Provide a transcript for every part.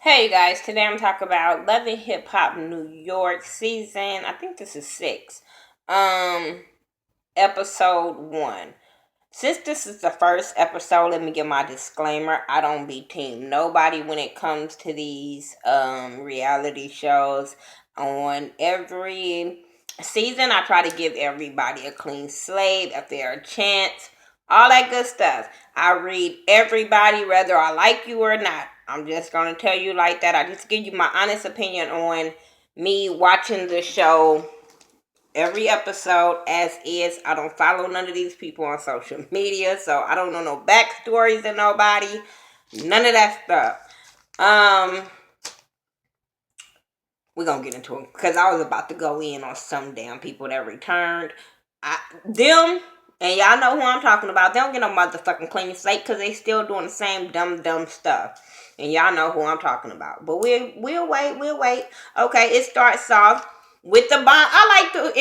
Hey you guys, today I'm talking about Love and Hip Hop New York season. I think this is 6. Um episode 1. Since this is the first episode, let me give my disclaimer. I don't be team nobody when it comes to these reality shows. On every season, I try to give everybody a clean slate, a fair chance, all that good stuff. I read everybody, whether I like you or not. I'm just gonna tell you like that. I just give you my honest opinion on me watching the show every episode as is. I don't follow none of these people on social media, so I don't know no backstories of nobody. None of that stuff. We're gonna get into it because I was about to go in on some damn people that returned. Them, and y'all know who I'm talking about. They don't get no motherfucking clean slate because they still doing the same dumb stuff. And y'all know who I'm talking about. But we'll wait. Okay, it starts off with the bond. I like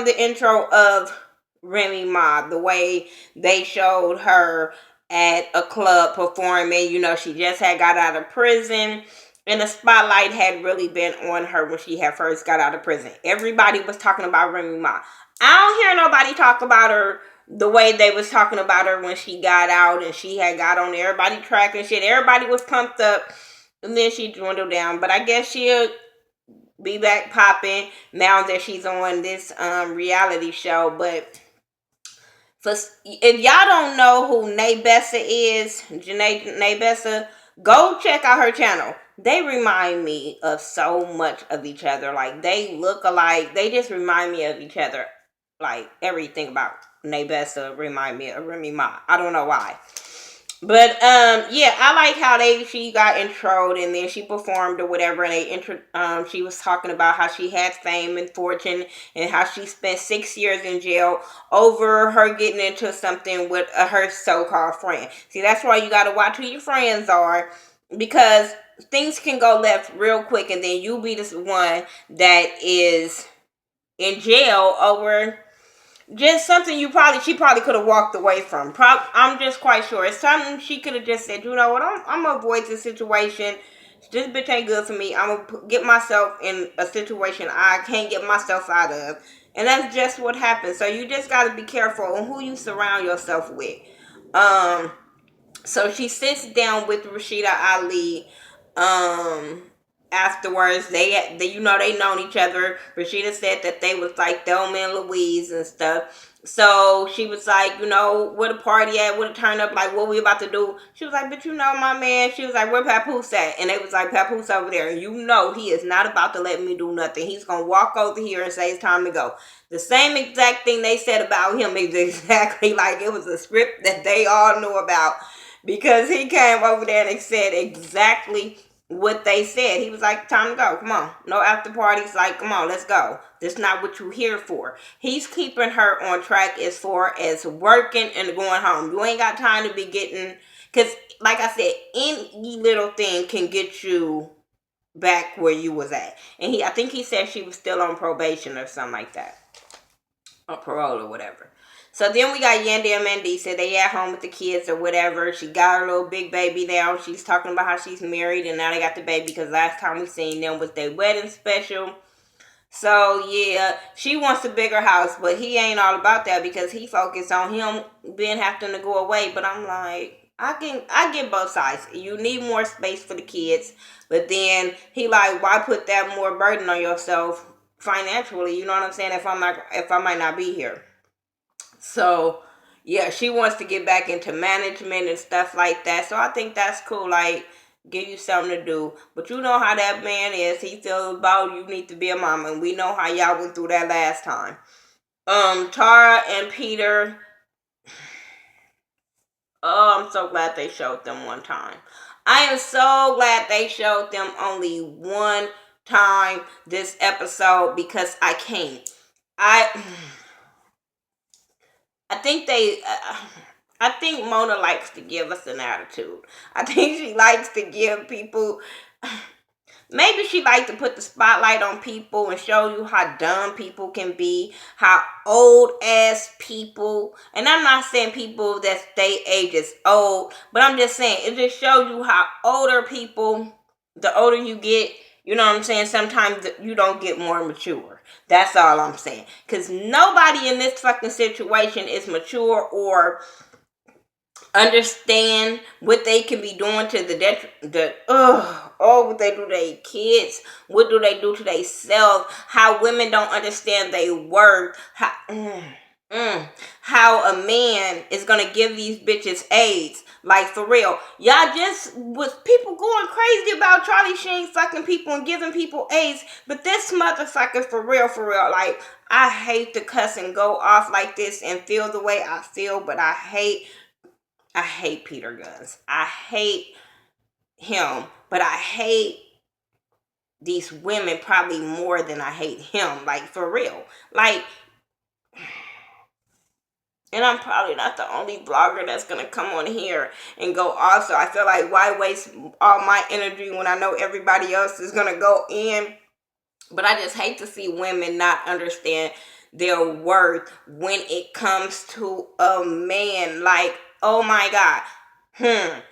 the intro of Remy Ma, the way they showed her at a club performing. You know, she just had got out of prison. And the spotlight had really been on her when she had first got out of prison. Everybody was talking about Remy Ma. I don't hear nobody talk about her the way they was talking about her when she got out and she had got on everybody track and shit. Everybody was pumped up, and then she dwindled down. But I guess she'll be back popping now that she's on this reality show. But if y'all don't know who Nabessa is, Janae Nabessa, go check out her channel. They remind me of so much of each other. Like, they look alike. They just remind me of each other. Like, everything about Nabessa remind me of Remy Ma. I don't know why. But yeah, I like how she got introed and then she performed or whatever, and she was talking about how she had fame and fortune and how she spent 6 years in jail over her getting into something with her so-called friend. See, that's why you got to watch who your friends are, because things can go left real quick and then you be the one that is in jail over just something she probably could have walked away from. I'm just quite sure it's something she could have just said, you know what, I'm gonna avoid this situation. This bitch ain't good for me. I'm gonna get myself in a situation I can't get myself out of, and that's just what happens. So you just got to be careful on who you surround yourself with. um so she sits down with Rashida Ali. Afterwards, they they known each other. Rashida said that they was like Thelma and Louise and stuff. So she was like, you know, where the party at? Where the turn up? Like, what we about to do? She was like, but you know, my man. She was like, where Papoose at? And they was like, Papoose over there. And you know, he is not about to let me do nothing. He's gonna walk over here and say it's time to go. The same exact thing they said about him is exactly like it was a script that they all knew about, because he came over there and said exactly what they said. He was like, time to go. Come on. No after parties. Like, come on, let's go. That's not what you're here for. He's keeping her on track as far as working and going home. You ain't got time to be getting, because like I said, any little thing can get you back where you was at. And I think he said she was still on probation or something like that, or parole or whatever. So then we got Yandy and Mendeecees. They at home with the kids or whatever. She got her little big baby now. She's talking about how she's married and now they got the baby, because last time we seen them was their wedding special. So yeah, she wants a bigger house, but he ain't all about that because he focused on him being having to go away. But I'm like, I get both sides. You need more space for the kids, but then he like, why put that more burden on yourself financially? You know what I'm saying? If I might not be here. So yeah, she wants to get back into management and stuff like that. So I think that's cool. Like, give you something to do. But you know how that man is. He feels about you need to be a mom. And we know how y'all went through that last time. Tara and Peter. Oh, I'm so glad they showed them one time. I am so glad they showed them only one time this episode, because I can't. I I think I think Mona likes to give us an attitude. I think she likes to give people. Maybe she likes to put the spotlight on people and show you how dumb people can be, how old ass people. And I'm not saying people that they age is old, but I'm just saying it just shows you how older people The older you get, you know what I'm saying? Sometimes you don't get more mature. That's all I'm saying. Because nobody in this fucking situation is mature or understand what they can be doing to what they do to their kids, what do they do to themselves, how women don't understand their worth, how a man is gonna give these bitches AIDS. Like, for real, y'all just was people going crazy about Charlie Sheen fucking people and giving people AIDS, but this motherfucker, for real, like, I hate to cuss and go off like this and feel the way I feel, but I hate Peter Guns. I hate him, but I hate these women probably more than I hate him. Like, for real. Like, and I'm probably not the only vlogger that's gonna come on here and go off. So I feel like, why waste all my energy when I know everybody else is gonna go in? But I just hate to see women not understand their worth when it comes to a man. Like, oh my God.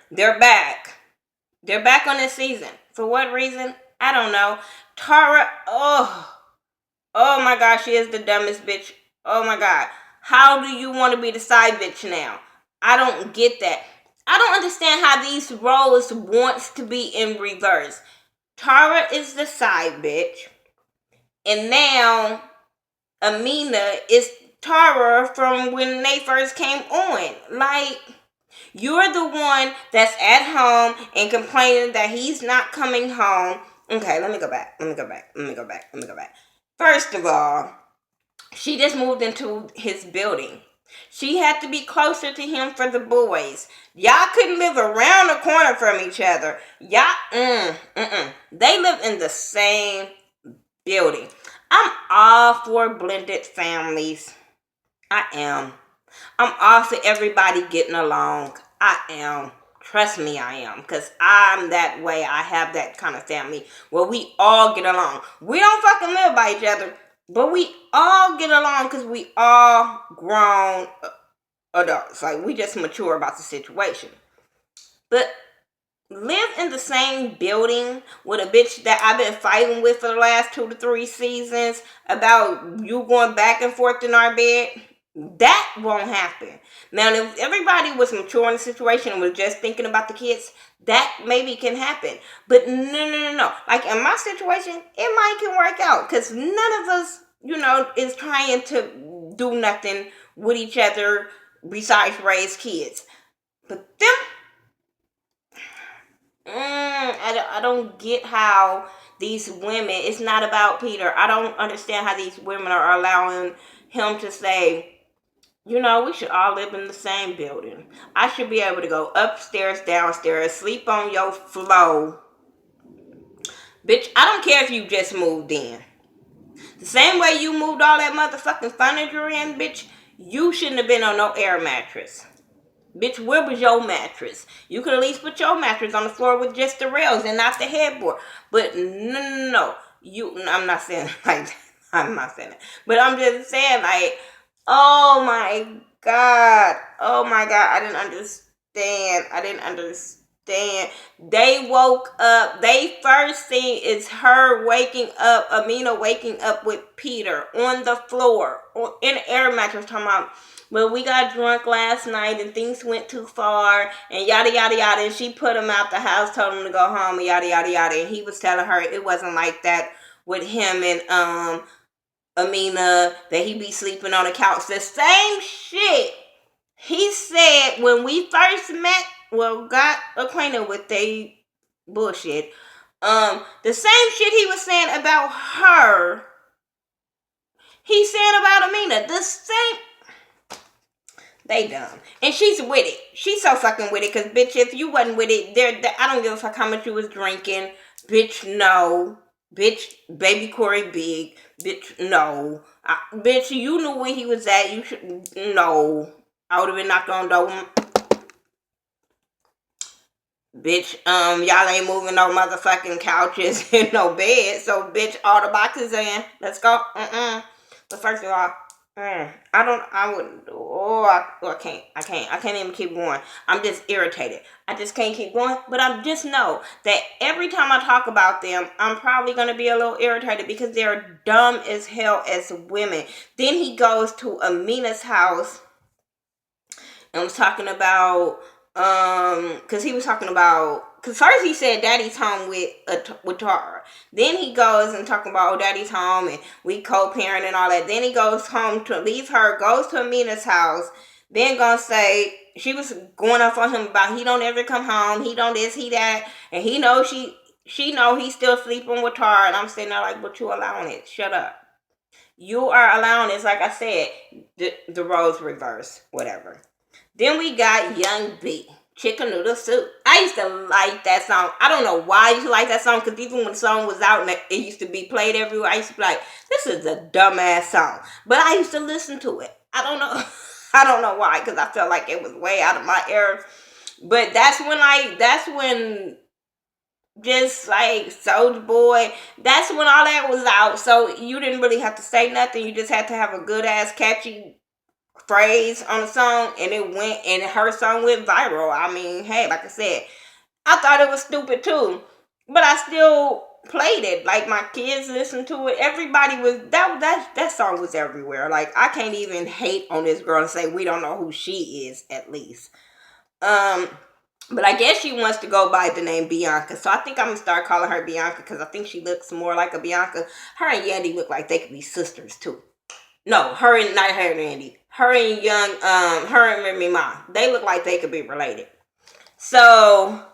They're back. They're back on this season. For what reason? I don't know. Tara, oh my God, she is the dumbest bitch. Oh my God. How do you want to be the side bitch now? I don't get that. I don't understand how these roles wants to be in reverse. Tara is the side bitch. And now Amina is Tara from when they first came on. Like, you're the one that's at home and complaining that he's not coming home. Okay, let me go back. First of all, she just moved into his building. She had to be closer to him for the boys. Y'all couldn't live around the corner from each other. Y'all, They live in the same building. I'm all for blended families. I am. I'm all for everybody getting along. I am. Trust me, I am. Because I'm that way. I have that kind of family where we all get along. We don't fucking live by each other, but we all get along because we all grown adults. Like, we just mature about the situation. But live in the same building with a bitch that I've been fighting with for the last 2 to 3 seasons about you going back and forth in our bed, that won't happen. Now, if everybody was mature in the situation and was just thinking about the kids, that maybe can happen. But no. Like, in my situation, it might can work out because none of us, is trying to do nothing with each other besides raise kids. But them, I don't get how these women, it's not about Peter. I don't understand how these women are allowing him to say, we should all live in the same building. I should be able to go upstairs, downstairs, sleep on your floor. Bitch, I don't care if you just moved in. The same way you moved all that motherfucking furniture in, bitch, you shouldn't have been on no air mattress. Bitch, where was your mattress? You could at least put your mattress on the floor with just the rails and not the headboard. But no. I'm not saying like that. I'm not saying that. But I'm just saying, like, oh my God. I didn't understand. They woke up. They first thing is her waking up, Amina waking up with Peter on the floor, in an air mattress, talking about, well, we got drunk last night and things went too far and yada, yada, yada. And she put him out the house, told him to go home and yada, yada, yada. And he was telling her it wasn't like that with him and Amina, that he be sleeping on the couch. The same shit he said when we first met, got acquainted with they bullshit. The same shit he was saying about her, he said about Amina. The same. They dumb. And she's with it. She's so fucking with it. Because, bitch, if you wasn't with it, I don't give a fuck how much you was drinking. Bitch, no. Bitch, baby Corey big. Bitch, no. Bitch, you knew where he was at. You should, no. I would have been knocking on the door. Bitch, y'all ain't moving no motherfucking couches and no bed. So, bitch, all the boxes in. Let's go. But first of all, I wouldn't. I can't even keep going. I'm just irritated. I just can't keep going. But I just know that every time I talk about them, I'm probably going to be a little irritated because they're dumb as hell as women. Then he goes to Amina's house and was talking about because he was talking about because first he said daddy's home with Tara. Then he goes and talking about daddy's home and we co-parent and all that. Then he goes home to leave her, goes to Amina's house. Then gonna say she was going off on him about he don't ever come home, he don't this, he that, and he knows she know he's still sleeping with Tara. And I'm sitting there like, but you allowing it? Shut up. You are allowing it. Like I said, the roles reverse, whatever. Then we got Young B, Chicken Noodle Soup. I used to like that song. I don't know why I used to like that song, because even when the song was out and it used to be played everywhere, I used to be like, this is a dumbass song. But I used to listen to it. I don't know. I don't know why, because I felt like it was way out of my era. But that's when just like Soulja Boy, that's when all that was out. So you didn't really have to say nothing. You just had to have a good ass catchy phrase on the song, and it went, and her song went viral. I mean, hey, like I said, I thought it was stupid too, but I still played it. Like my kids listened to it. Everybody was that song was everywhere. Like I can't even hate on this girl and say we don't know who she is at least. But I guess she wants to go by the name Bianca, so I think I'm gonna start calling her Bianca because I think she looks more like a Bianca. Her and Yandy look like they could be sisters too. No, not her and Andy. Her and her and Remy Ma. They look like they could be related. So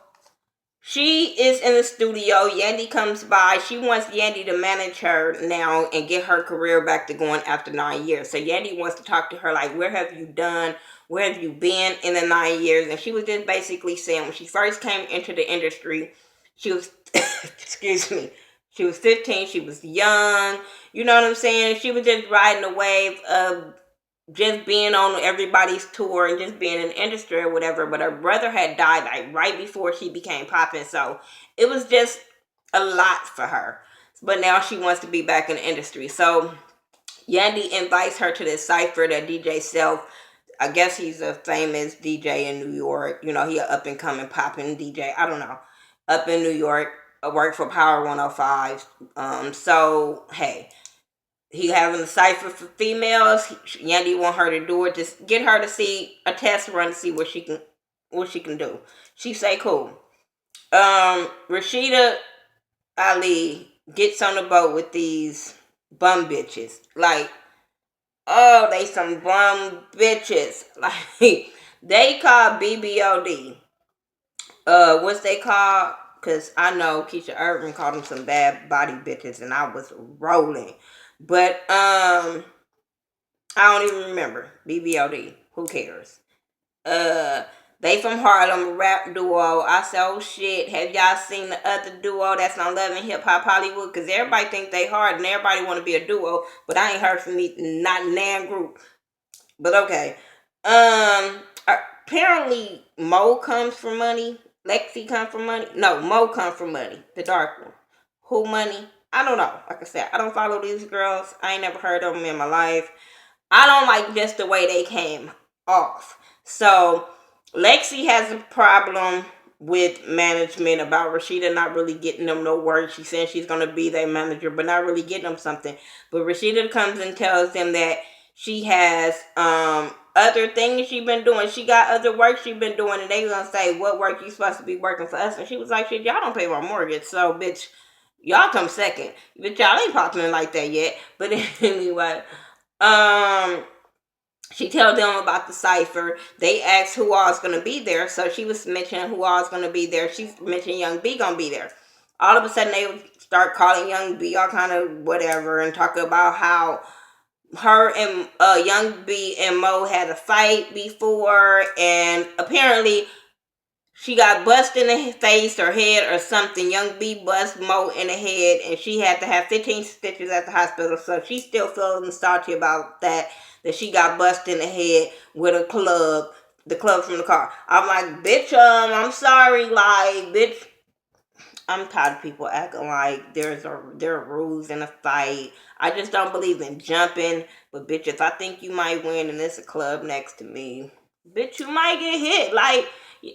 she is in the studio. Yandy comes by. She wants Yandy to manage her now and get her career back to going after 9 years. So Yandy wants to talk to her like, where have you done? Where have you been in the 9 years? And she was just basically saying when she first came into the industry, she was, excuse me, she was 15. She was young. You know what I'm saying? She was just riding the wave of just being on everybody's tour and just being in the industry or whatever. But her brother had died like right before she became popping. So it was just a lot for her. But now she wants to be back in the industry. So Yandy invites her to this cipher that DJ Self, I guess he's a famous DJ in New York. You know, he an up and coming popping DJ. I don't know. Up in New York. I work for Power 105. So hey, he having a cipher for females. Yandy want her to do it. Just get her to see a test run to see what she can do. She say cool. Rashida Ali gets on the boat with these bum bitches. Like, oh, they some bum bitches. Like, they call BBOD. What's they call? Because I know Keisha Irvin called them some bad body bitches, and I was rolling. But I don't even remember. BBOD. Who cares? They from Harlem, rap duo. I said, oh shit, have y'all seen the other duo that's on Love and Hip Hop Hollywood? Because everybody think they hard and everybody want to be a duo, but I ain't heard from not Nan group. But okay. Apparently Mo comes from money. Lexi comes from money. No, Mo comes from money. The dark one. Who money? I don't know. Like I said, I don't follow these girls. I ain't never heard of them in my life. I don't like just the way they came off. So Lexi has a problem with management about Rashida not really getting them no work. She says she's going to be their manager, but not really getting them something. But Rashida comes and tells them that she has other things she been doing. She got other work she been doing, and they gonna say, what work you supposed to be working for us? And she was like, shit, y'all don't pay my mortgage, so bitch, y'all come second. Bitch, y'all ain't popping like that yet. But anyway, she told them about the cipher. They asked who all is going to be there. So she was mentioning who all is going to be there. She mentioned Young B going to be there. All of a sudden, they start calling Young B all kind of whatever and talk about how her and Young B and Mo had a fight before. And apparently, she got busted in the face or head or something. Young B bust Mo in the head, and she had to have 15 stitches at the hospital. So she's still feeling salty about that she got busted in the head with the club from the car. I'm like, bitch, I'm sorry, like, bitch, I'm tired of people acting like there are rules in a fight. I just don't believe in jumping. But bitch, if I think you might win and there's a club next to me, bitch, you might get hit. Like,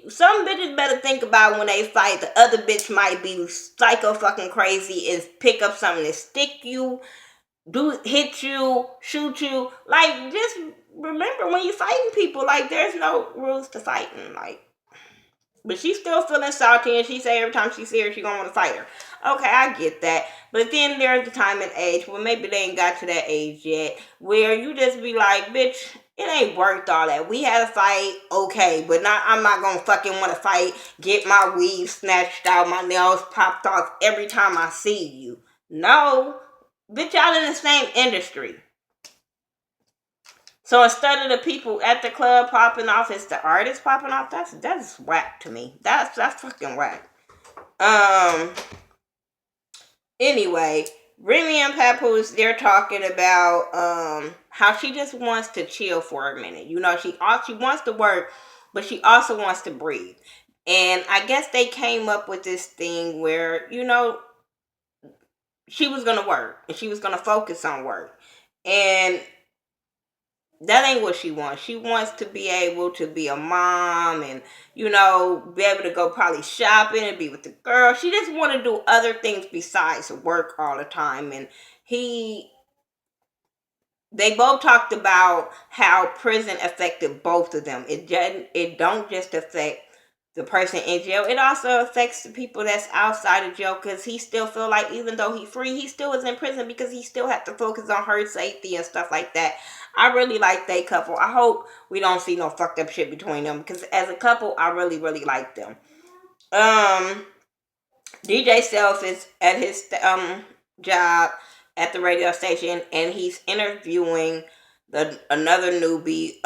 some bitches better think about when they fight. The other bitch might be psycho fucking crazy and pick up something to stick you, hit you, shoot you. Like, just remember when you fighting people, like, there's no rules to fighting. Like, but she's still feeling salty, and she say every time she see her, she gonna want to fight her. Okay, I get that. But then there's the time and age where maybe they ain't got to that age yet, where you just be like, bitch, it ain't worth all that. We had a fight, okay, but I'm not gonna fucking want to fight, get my weave snatched out, my nails popped off every time I see you. No, bitch, y'all in the same industry. So instead of the people at the club popping off, it's the artist popping off. That's whack to me. That's fucking whack. Anyway, Remy and Papoose, they're talking about how she just wants to chill for a minute. You know, she wants to work, but she also wants to breathe. And I guess they came up with this thing where, you know, she was gonna work and she was gonna focus on work. And that ain't what she wants. She wants to be able to be a mom and, you know, be able to go probably shopping and be with the girl. She just want to do other things besides work all the time. And they both talked about how prison affected both of them. It don't just affect the person in jail. It also affects the people that's outside of jail, because he still feel like even though he's free, he still is in prison because he still have to focus on her safety and stuff like that. I really like they couple. I hope we don't see no fucked up shit between them, because as a couple, I really, really like them. DJ Self is at his job at the radio station, and he's interviewing another newbie,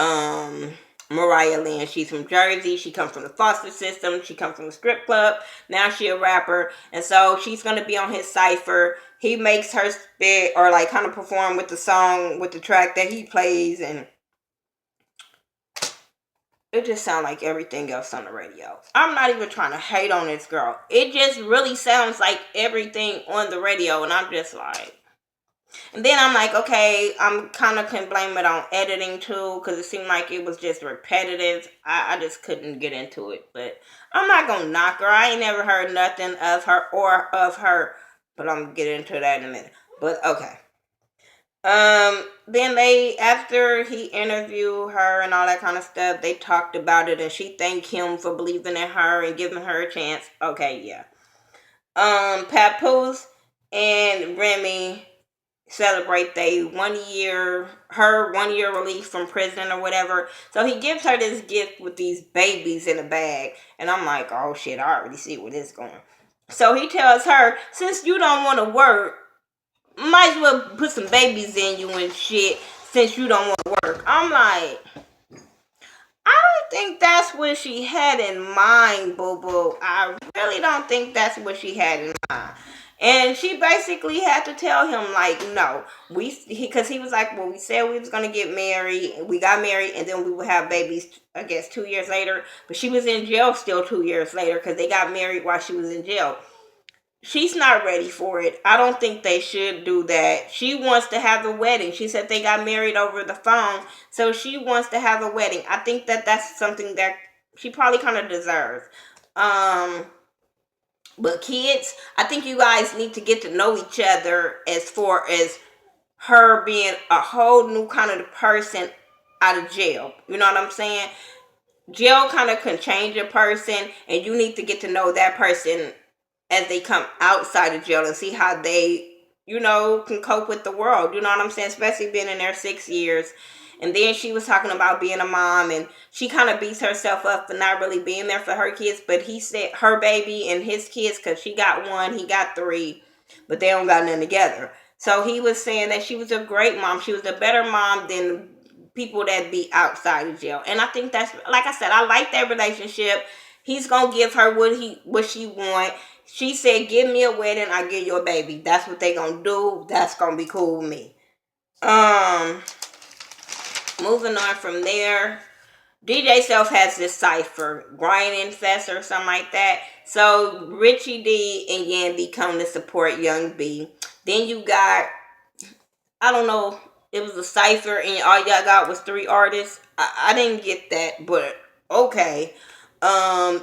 Mariah Lynn. She's from Jersey. She comes from the foster system. She comes from the strip club. Now she a rapper, and so she's gonna be on his cipher. He makes her spit or like kind of perform with the song, with the track that he plays, and it just sounds like everything else on the radio. I'm not even trying to hate on this girl. It just really sounds like everything on the radio, and I'm just like. And then I'm like, okay, I'm kind of can blame it on editing too, because it seemed like it was just repetitive. I just couldn't get into it. But I'm not going to knock her. I ain't never heard nothing of her, but I'm going to get into that in a minute. But okay. Then after he interviewed her and all that kind of stuff, they talked about it, and she thanked him for believing in her and giving her a chance. Okay, yeah. Papoose and Remy celebrate her 1 year release from prison or whatever. So he gives her this gift with these babies in a bag, and I'm like, oh shit, I already see where this is going. So he tells her, since you don't want to work, might as well put some babies in you and shit, since you don't want to work. I'm like, I don't think that's what she had in mind, boo-boo. I really don't think that's what she had in mind. And she basically had to tell him, like, no, because he was like, well, we said we was going to get married. We got married, and then we would have babies, I guess, 2 years later. But she was in jail still 2 years later, because they got married while she was in jail. She's not ready for it. I don't think they should do that. She wants to have a wedding. She said they got married over the phone, so she wants to have a wedding. I think that's something that she probably kind of deserves. But kids, I think you guys need to get to know each other, as far as her being a whole new kind of person out of jail. You know what I'm saying? Jail kind of can change a person, and you need to get to know that person as they come outside of jail and see how they, you know, can cope with the world. You know what I'm saying? Especially being in there 6 years. And then she was talking about being a mom, and she kind of beats herself up for not really being there for her kids. But he said her baby and his kids, because she got 1, he got 3, but they don't got nothing together. So he was saying that she was a great mom. She was a better mom than people that be outside of jail. And I think that's, like I said, I like that relationship. He's going to give her what she want. She said, give me a wedding, I'll give you a baby. That's what they going to do. That's going to be cool with me. Moving on from there, DJ Self has this cipher, Grind Infest or something like that. So Richie D and Yandy come to support Young B. Then you got, I don't know, it was a cipher and all y'all got was 3 artists. I didn't get that, but okay. Um,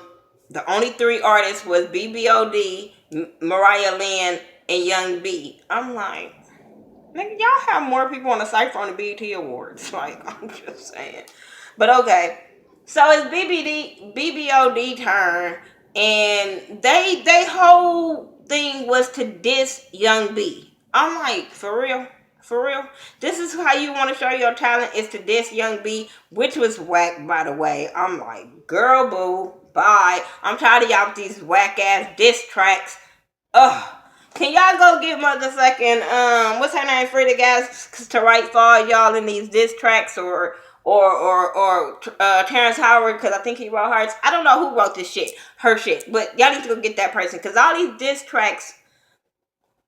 the only 3 artists was BBOD, Mariah Lynn, and Young B. I'm like, nigga, y'all have more people on the cipher on the BET Awards. Like, I'm just saying. But okay. So it's BBOD turn, and they whole thing was to diss Young B. I'm like, for real? For real? This is how you want to show your talent, is to diss Young B, which was whack, by the way. I'm like, girl, boo, bye. I'm tired of y'all with these whack ass diss tracks. Ugh. Can y'all go get motherfucking what's her name, Frida Gas, to write for all y'all in these diss tracks, or Terrence Howard, because I think he wrote Hearts. I don't know who wrote this shit, her shit, but y'all need to go get that person, because all these diss tracks,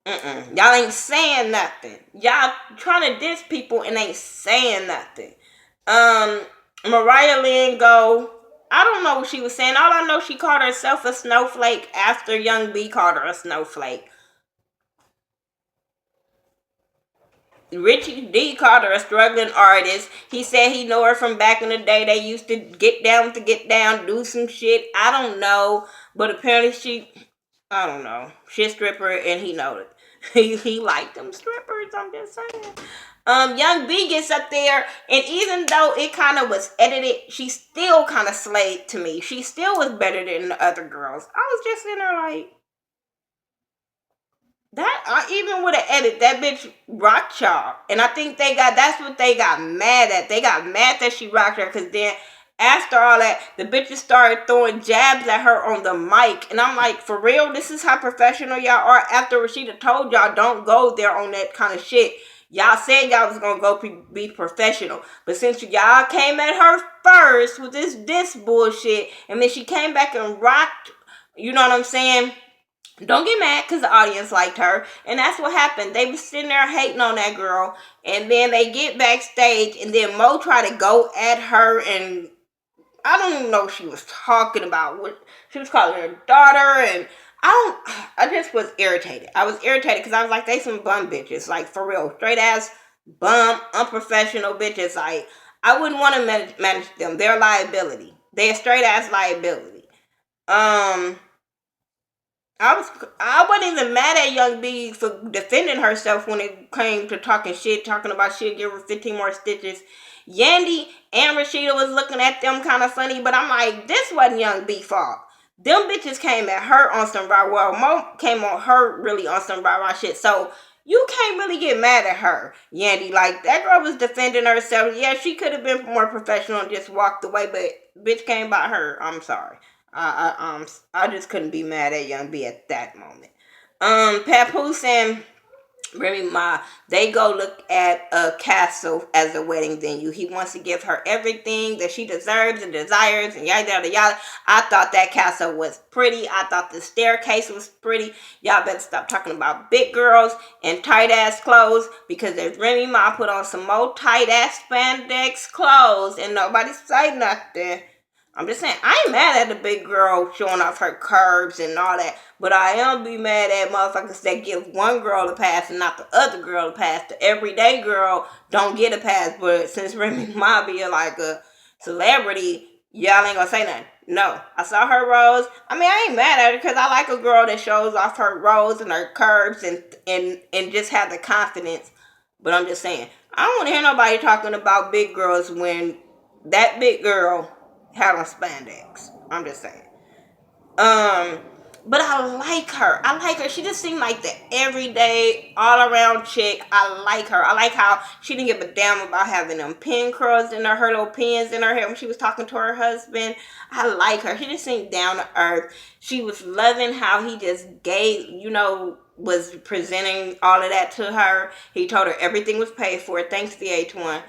y'all ain't saying nothing. Y'all trying to diss people and ain't saying nothing. Mariah Lynn go. I don't know what she was saying. All I know, she called herself a snowflake after Young B called her a snowflake. Richie D called her a struggling artist. He said he knew her from back in the day. They used to get down, do some shit. I don't know. But apparently I don't know. She a stripper and he know it. He liked them strippers, I'm just saying. Young B gets up there, and even though it kind of was edited, she still kind of slayed to me. She still was better than the other girls. I was just in there like, that even with an edit, that bitch rocked y'all, and I think that's what they got mad at. They got mad that she rocked her, because then after all that, the bitches started throwing jabs at her on the mic, and I'm like, for real, this is how professional y'all are. After Rashida told y'all don't go there on that kind of shit, y'all said y'all was gonna go be professional, but since y'all came at her first with this bullshit, and then she came back and rocked, you know what I'm saying? Don't get mad because the audience liked her. And that's what happened. They was sitting there hating on that girl. And then they get backstage. And then Mo tried to go at her. And I don't even know what she was talking about. What she was calling her daughter. And I just was irritated. I was irritated because I was like, they some bum bitches. Like, for real. Straight ass bum, unprofessional bitches. Like, I wouldn't want to manage them. They're a liability. They're a straight ass liability. I wasn't even mad at Young B for defending herself when it came to talking shit, talking about she'll give her 15 more stitches. Yandy and Rashida was looking at them kind of funny, but I'm like, this wasn't Young B fault. Them bitches came at her on some rah. Well, Mo came on her really on some rah shit. So you can't really get mad at her, Yandy. Like, that girl was defending herself. Yeah, she could have been more professional and just walked away, but bitch came by her. I'm sorry. I just couldn't be mad at Young B at that moment. Papoose and Remy Ma, they go look at a castle as a wedding venue. He wants to give her everything that she deserves and desires and yada yada yada. I thought that castle was pretty. I thought the staircase was pretty. Y'all better stop talking about big girls and tight ass clothes, because if Remy Ma put on some more tight ass spandex clothes and nobody say nothing, I'm just saying, I ain't mad at the big girl showing off her curves and all that, but I am be mad at motherfuckers that give one girl a pass and not the other girl a pass. The everyday girl don't get a pass, but since Remy Ma be like a celebrity, y'all ain't gonna say nothing. No, I saw her rose. I mean, I ain't mad at her because I like a girl that shows off her rose and her curves and just have the confidence. But I'm just saying, I don't want to hear nobody talking about big girls when that big girl had on spandex. I'm just saying. But I like her. I like her. She just seemed like the everyday, all around chick. I like her. I like how she didn't give a damn about having them pin curls in her little pins in her hair when she was talking to her husband. I like her. She just seemed down to earth. She was loving how he just gave, was presenting all of that to her. He told her everything was paid for. Thanks, VH1.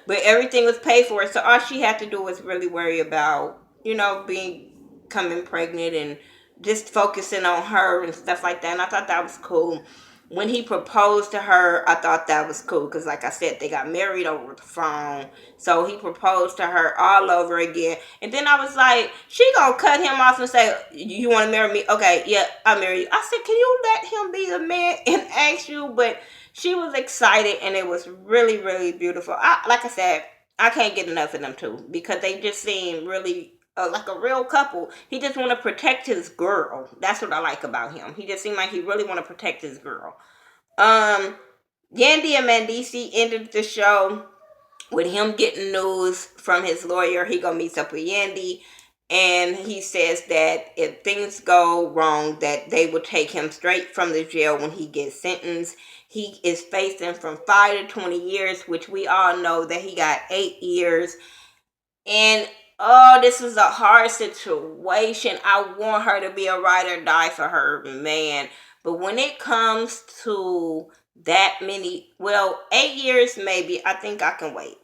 But everything was paid for. So all she had to do was really worry about, becoming pregnant and just focusing on her and stuff like that. And I thought that was cool. when he proposed to her, I thought that was cool because, like I said, they got married over the phone. So he proposed to her all over again. And then I was like, she gonna cut him off and say, "You want to marry me? Okay, yeah, I marry you." I said, "Can you let him be the man and ask you?" But she was excited, and it was really, really beautiful. Like I said, I can't get enough of them two because they just seem really like a real couple. He just want to protect his girl. That's what I like about him. He just seemed like he really want to protect his girl. Um, Yandy and Mendeecees ended the show with him getting news from his lawyer. He gonna meet up with Yandy, and he says that if things go wrong, that they will take him straight from the jail when he gets sentenced. He is facing from 5 to 20 years, which we all know that he got 8 years. And oh, this is a hard situation. I want her to be a ride or die for her man. But when it comes to that many, well, 8 years maybe, I think I can wait.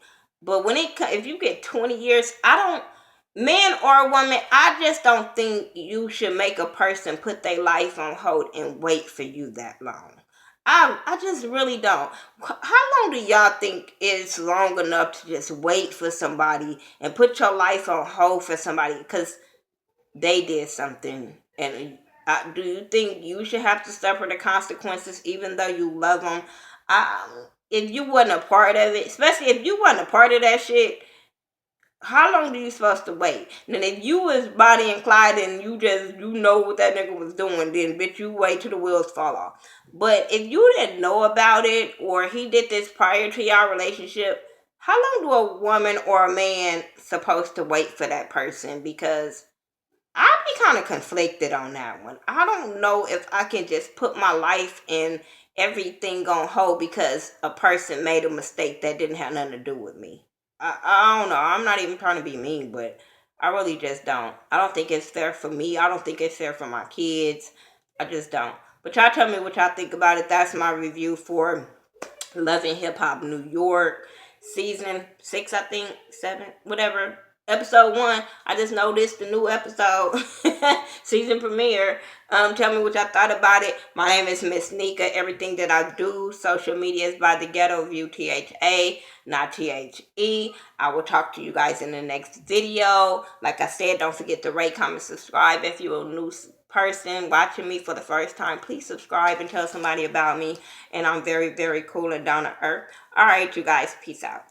But if you get 20 years, I don't, man or woman, I just don't think you should make a person put their life on hold and wait for you that long. I just really don't. How long do y'all think is long enough to just wait for somebody and put your life on hold for somebody because they did something? And do you think you should have to suffer the consequences even though you love them? If you wasn't a part of it, especially if you wasn't a part of that shit, how long do you supposed to wait? And if you was Bonnie and Clyde and you know what that nigga was doing, then bitch, you wait till the wheels fall off. But if you didn't know about it or he did this prior to y'all relationship, how long do a woman or a man supposed to wait for that person? Because I'd be kind of conflicted on that one. I don't know if I can just put my life and everything on hold because a person made a mistake that didn't have nothing to do with me. I don't know. I'm not even trying to be mean, but I really just don't. I don't think it's fair for me. I don't think it's fair for my kids. I just don't. But y'all tell me what y'all think about it. That's my review for Love and Hip Hop New York, season 6, I think, 7, whatever. Episode 1. I just noticed the new episode, season premiere. Tell me what y'all thought about it. My name is Miss Nika. Everything that I do, social media is by the Ghetto View, THA, not THE. I will talk to you guys in the next video. Like I said, don't forget to rate, comment, subscribe. If you're a new person watching me for the first time, please subscribe and tell somebody about me. And I'm very, very cool and down to earth. All right, you guys, peace out.